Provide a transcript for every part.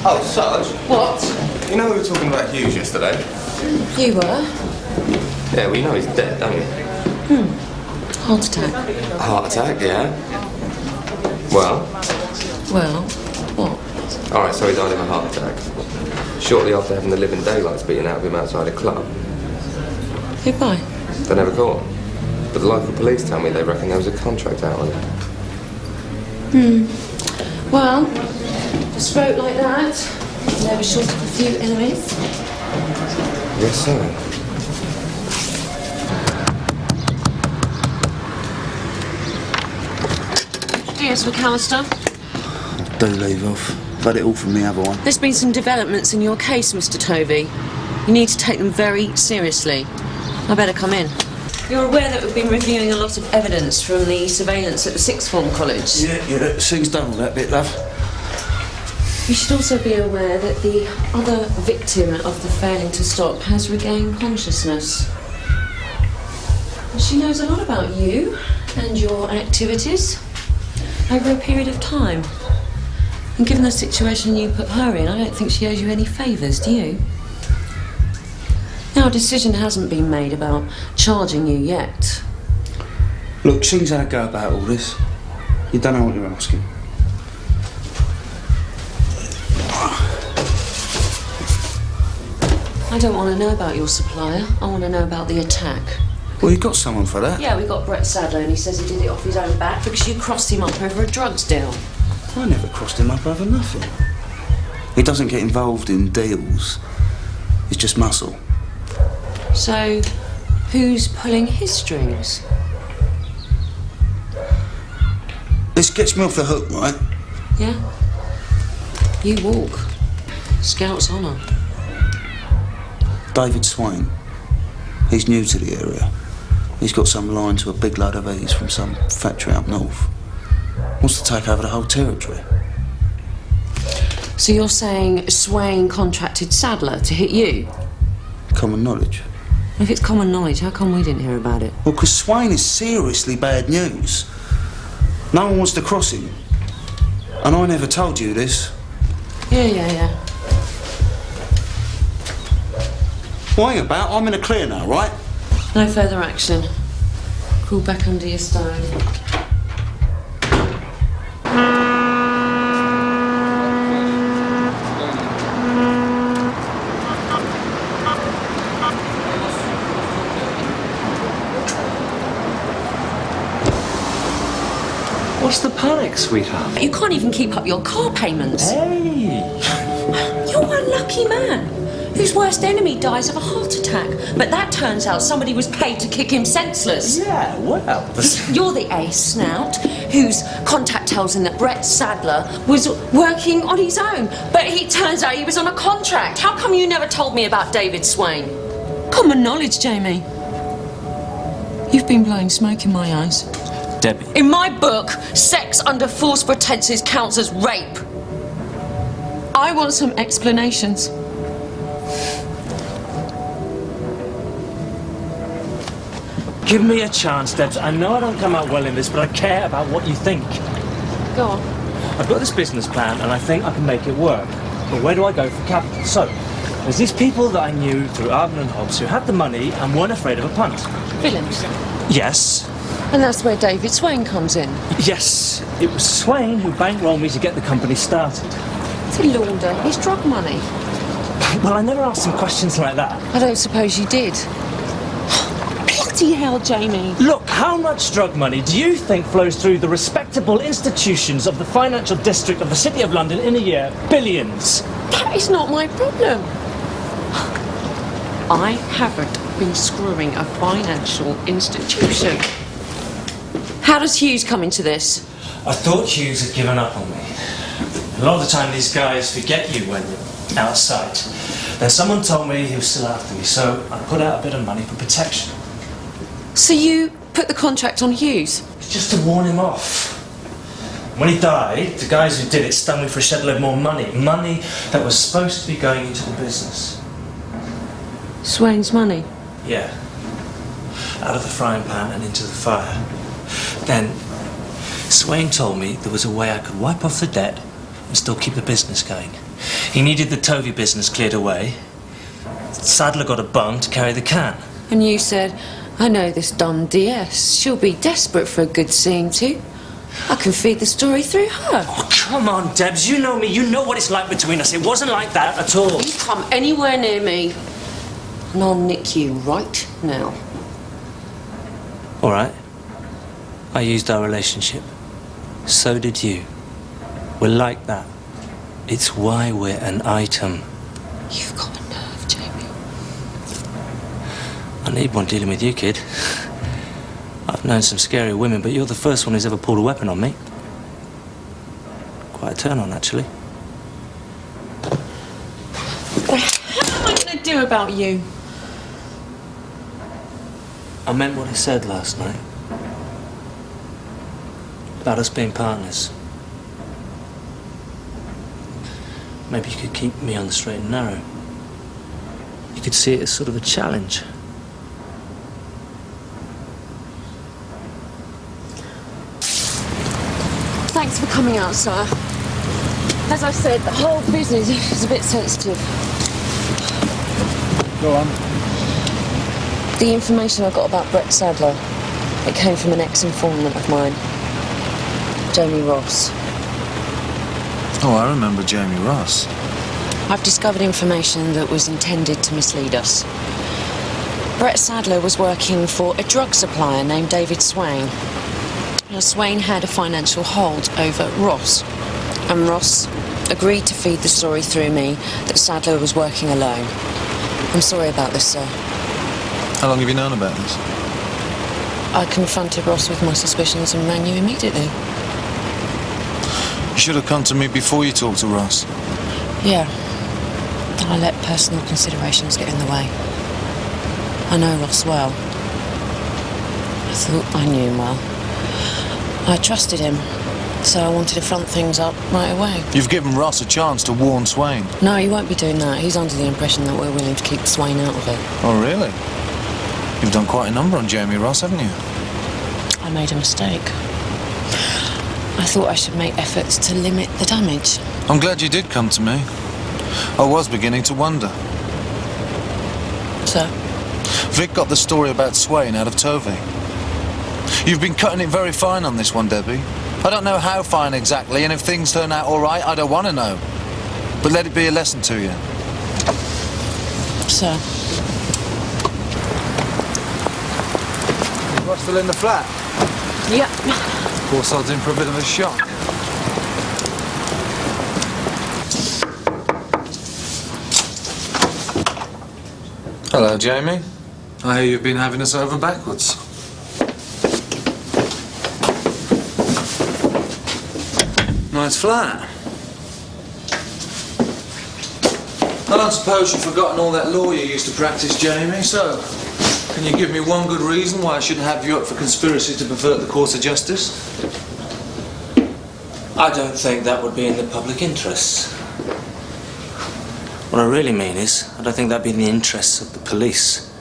Oh, Sarge. What? You know we were talking about Hughes yesterday? You were? Yeah, we know he's dead, don't we? Heart attack. A heart attack, yeah. Well? Well, what? Alright, so he died of a heart attack. Shortly after having the living daylights beaten out of him outside a club. Goodbye. They never caught him. But the local police tell me they reckon there was a contract out on it. Well, a stroke like that, never short of a few enemies. Yes, sir. Cheers, McAllister. Do leave off. I've had it all from the other one. There's been some developments in your case, Mr. Toby. You need to take them very seriously. I better come in. You're aware that we've been reviewing a lot of evidence from the surveillance at the sixth form college? Yeah, Sing's done all that bit, love. You should also be aware that the other victim of the failing to stop has regained consciousness. She knows a lot about you and your activities over a period of time. And given the situation you put her in, I don't think she owes you any favours, do you? Now, a decision hasn't been made about charging you yet. Look, Sing's had a go about all this. You don't know what you're asking. I don't want to know about your supplier. I want to know about the attack. Well, you got someone for that. Yeah, we got Brett Sadler, and he says he did it off his own back because you crossed him up over a drugs deal. I never crossed him up over nothing. He doesn't get involved in deals. He's just muscle. So, who's pulling his strings? This gets me off the hook, right? Yeah? You walk. Scout's honour. David Swain. He's new to the area. He's got some line to a big load of ease from some factory up north. Wants to take over the whole territory. So you're saying Swain contracted Sadler to hit you? Common knowledge. If it's common knowledge, how come we didn't hear about it? Well, because Swain is seriously bad news. No one wants to cross him. And I never told you this. Yeah. Well, hang about, I'm in a clear now, right? No further action. Crawl back under your stone. What's the panic, sweetheart? You can't even keep up your car payments. Hey! You're a lucky man whose worst enemy dies of a heart attack. But that turns out somebody was paid to kick him senseless. Yeah, well... You're the ace snout whose contact tells him that Brett Sadler was working on his own. But it turns out he was on a contract. How come you never told me about David Swain? Common knowledge, Jamie. You've been blowing smoke in my eyes. Debbie. In my book, sex under false pretenses counts as rape. I want some explanations. Give me a chance, Debs. I know I don't come out well in this, but I care about what you think. Go on. I've got this business plan, and I think I can make it work. But where do I go for capital? So, there's these people that I knew through Arden and Hobbs who had the money and weren't afraid of a punt. Villains. Yes. And that's where David Swain comes in. Yes. It was Swain who bankrolled me to get the company started. To launder his drug money. Well, I never asked him questions like that. I don't suppose you did. Bloody hell, Jamie. Look, how much drug money do you think flows through the respectable institutions of the financial district of the City of London in a year? Billions. That is not my problem. I haven't been screwing a financial institution. How does Hughes come into this? I thought Hughes had given up on me. A lot of the time these guys forget you when you're out of sight. Then someone told me he was still after me, so I put out a bit of money for protection. So you put the contract on Hughes? Just to warn him off. When he died, the guys who did it stung me for a shed load more money. Money that was supposed to be going into the business. Swain's money? Yeah. Out of the frying pan and into the fire. Then, Swain told me there was a way I could wipe off the debt and still keep the business going. He needed the Toby business cleared away. Sadler got a bum to carry the can. And you said, I know this dumb DS. She'll be desperate for a good seeing to. I can feed the story through her. Oh, come on, Debs. You know me. You know what it's like between us. It wasn't like that at all. You come anywhere near me, and I'll nick you right now. All right. I used our relationship. So did you. We're like that. It's why we're an item. You've got a nerve, Jamie. I need one dealing with you, kid. I've known some scary women, but you're the first one who's ever pulled a weapon on me. Quite a turn on, actually. What the hell am I going to do about you? I meant what I said last night. About us being partners. Maybe you could keep me on the straight and narrow. You could see it as sort of a challenge. Thanks for coming out, sir. As I said, the whole business is a bit sensitive. Go on. The information I got about Brett Sadler, it came from an ex-informant of mine, Jamie Ross. Oh, I remember Jamie Ross. I've discovered information that was intended to mislead us. Brett Sadler was working for a drug supplier named David Swain. Now, Swain had a financial hold over Ross, and Ross agreed to feed the story through me that Sadler was working alone. I'm sorry about this, sir. How long have you known about this? I confronted Ross with my suspicions and rang you immediately. You should have come to me before you talked to Ross. Yeah. I let personal considerations get in the way. I know Ross well. I thought I knew him well. I trusted him, so I wanted to front things up right away. You've given Ross a chance to warn Swain. No, he won't be doing that. He's under the impression that we're willing to keep Swain out of it. Oh, really? You've done quite a number on Jamie Ross, haven't you? I made a mistake. I thought I should make efforts to limit the damage. I'm glad you did come to me. I was beginning to wonder. So? Vic got the story about Swain out of Toby. You've been cutting it very fine on this one, Debbie. I don't know how fine exactly, and if things turn out all right, I don't want to know. But let it be a lesson to you. So? Ross still in the flat? Yep. Poor sod's in for a bit of a shock. Hello, Jamie. I hear you've been having us over backwards. Nice flat. I don't suppose you've forgotten all that law you used to practice, Jamie, so can you give me one good reason why I shouldn't have you up for conspiracy to pervert the course of justice? I don't think that would be in the public interest. What I really mean is, I don't think that'd be in the interests of the police.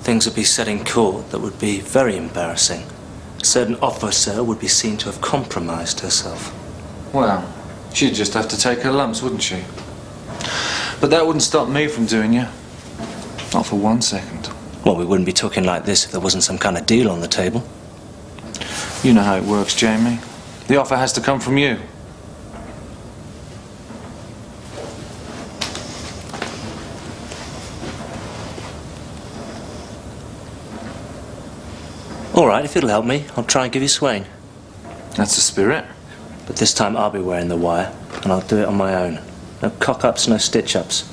Things would be said in court that would be very embarrassing. A certain officer would be seen to have compromised herself. Well, she'd just have to take her lumps, wouldn't she? But that wouldn't stop me from doing you. Not for 1 second. Well, we wouldn't be talking like this if there wasn't some kind of deal on the table. You know how it works, Jamie. The offer has to come from you. All right, if it'll help me, I'll try and give you Swain. That's the spirit. But this time I'll be wearing the wire, and I'll do it on my own. No cock-ups, no stitch-ups.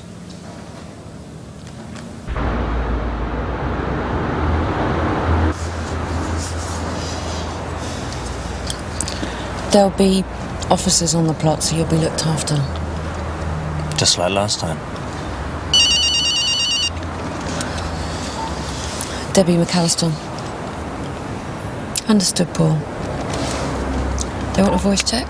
There'll be officers on the plot, so you'll be looked after. Just like last time. Debbie McAllister. Understood, Paul. They want a voice check?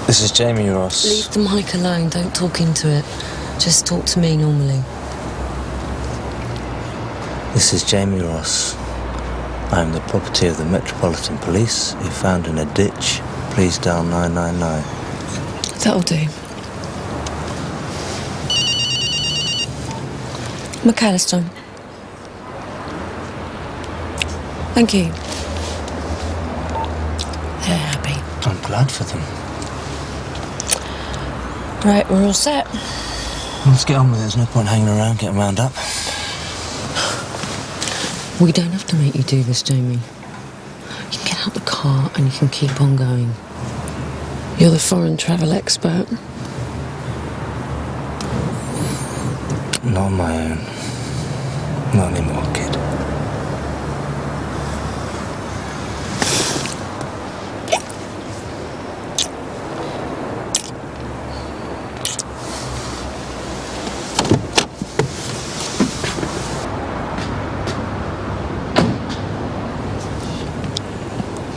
This is Jamie Ross. Leave the mic alone, don't talk into it. Just talk to me normally. This is Jamie Ross. I am the property of the Metropolitan Police. If found in a ditch, please dial 999. That'll do. McAllister. Thank you. They're happy. I'm glad for them. Right, we're all set. Let's get on with it. There's no point hanging around, getting wound up. We don't have to make you do this, Jamie. You can get out the car and you can keep on going. You're the foreign travel expert. Not on my own. Not anymore, kid.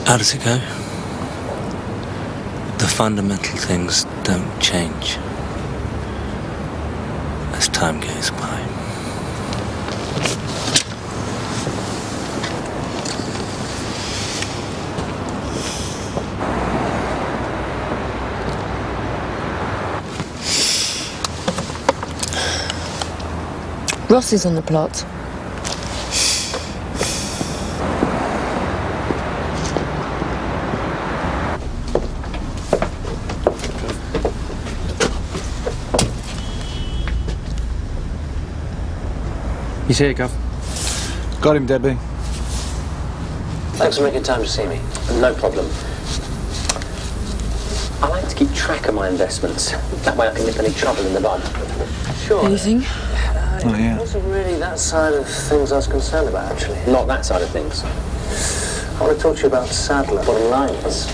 How does it go? The fundamental things don't change as time goes by. Ross is on the plot. He's here, Gov. Got him, Debbie. Thanks for making time to see me. No problem. I like to keep track of my investments. That way I can nip any trouble in the bud. Sure. Anything? It wasn't really that side of things I was concerned about, actually. Not that side of things. I want to talk to you about Sadler. Bottom line is,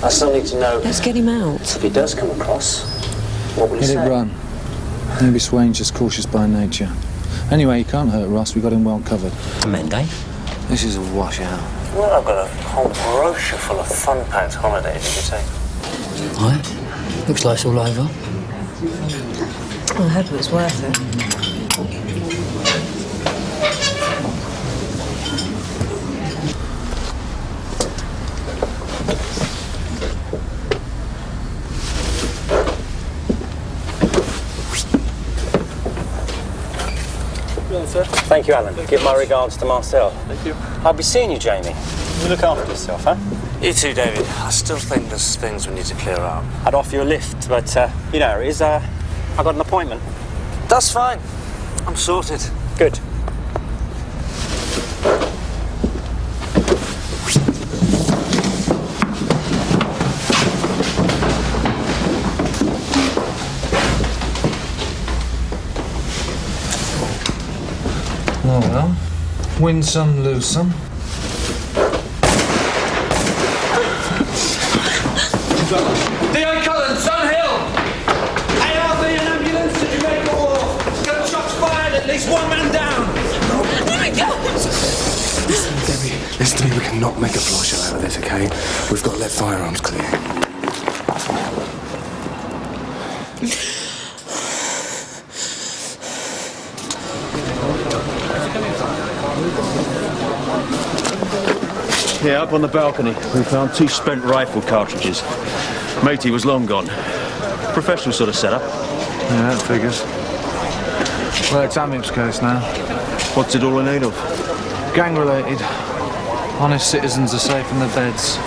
I still need to know Let's get him out. if he does come across, what will he Let say? it run. Maybe Swain's just cautious by nature. Anyway, he can't hurt Ross. We got him well covered. Monday? This is a washout. Well, I've got a whole brochure full of fun-packed holidays you could take. Right. Looks like it's all over. I hope it was worth it. Thank you, Alan. Give my regards to Marcel. Thank you. I'll be seeing you, Jamie. You look after yourself, huh? You too, David. I still think there's things we need to clear up. I'd offer you a lift, but, you know, it is, I got an appointment. That's fine. I'm sorted. Good. Oh, well. Win some, lose some. Dion Collins, Dunhill! ARV and ambulance to Jamaica Wharf. Gunshots fired, at least one man down. Listen to me, we cannot make a floor show out of this, okay? We've got to let firearms clear. Yeah, up on the balcony, we found 2 spent rifle cartridges. Matey was long gone. Professional sort of setup. Yeah, that figures. Well, it's Amip's case now. What's it all in aid of? Gang-related. Honest citizens are safe in their beds.